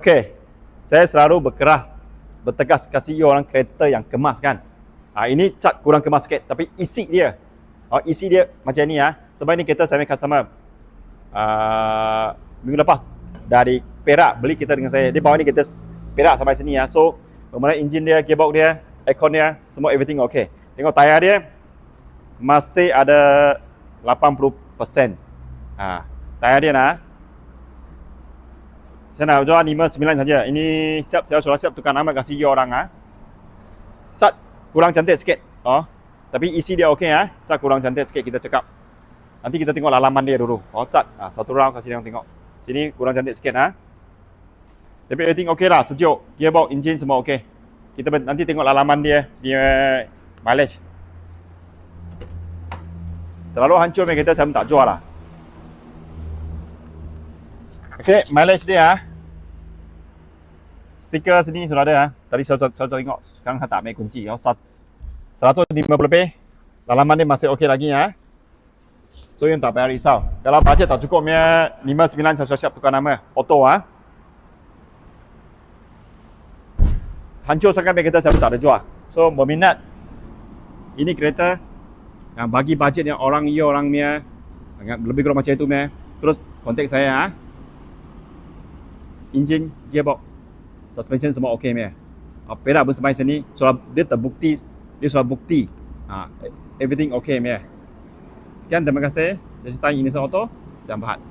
Okey, saya selalu bertegas kasih you orang kereta yang kemas kan. Ini cat kurang kemas sikit, tapi isi dia. Isi dia macam ni ya. Sebab ni kereta saya punya customer minggu lepas dari Perak beli kereta dengan saya. Dia bawa ni kereta Perak sampai sini ya. So, bermula enjin dia, gearbox dia, aircon dia, semua everything okey. Tengok tayar dia masih ada 80%. Tayar dia nak. Saya nak jual 59 saja. Ini siap, saya sudah siap tukar nama kasih you orang Cat kurang cantik sikit. Tapi isi dia okey Cat kurang cantik sikit kita cakap. Nanti kita tengok halaman dia dulu. Cat satu round kasih dia tengok. Sini kurang cantik sikit Tapi everything okey lah, sejuk. Gearbox, engine semua okey. Kita nanti tengok halaman dia mileage. Terlalu hancur punya kereta saya pun tak jual lah. Okey, mileage dia stiker sini sudah ada Tadi saya tengok. Sekarang saya tak ambil kunci. 150 lebih. Dalaman dia masih okey lagi So yang tak payah risau. Kalau bajet tak cukup punya 59 saya siap tukar nama. Auto Hancur sangat punya kereta saya pun tak ada jual. So berminat ini kereta yang bagi bajet yang orang punya lebih kurang macam itu punya. Terus kontak saya Engine, gearbox, suspension semua okey punya. Perak pun sampai sini dia terbukti, dia sudah bukti everything okey punya. Sekian, terima kasih. Dari Indonesia Auto, saya Bahad.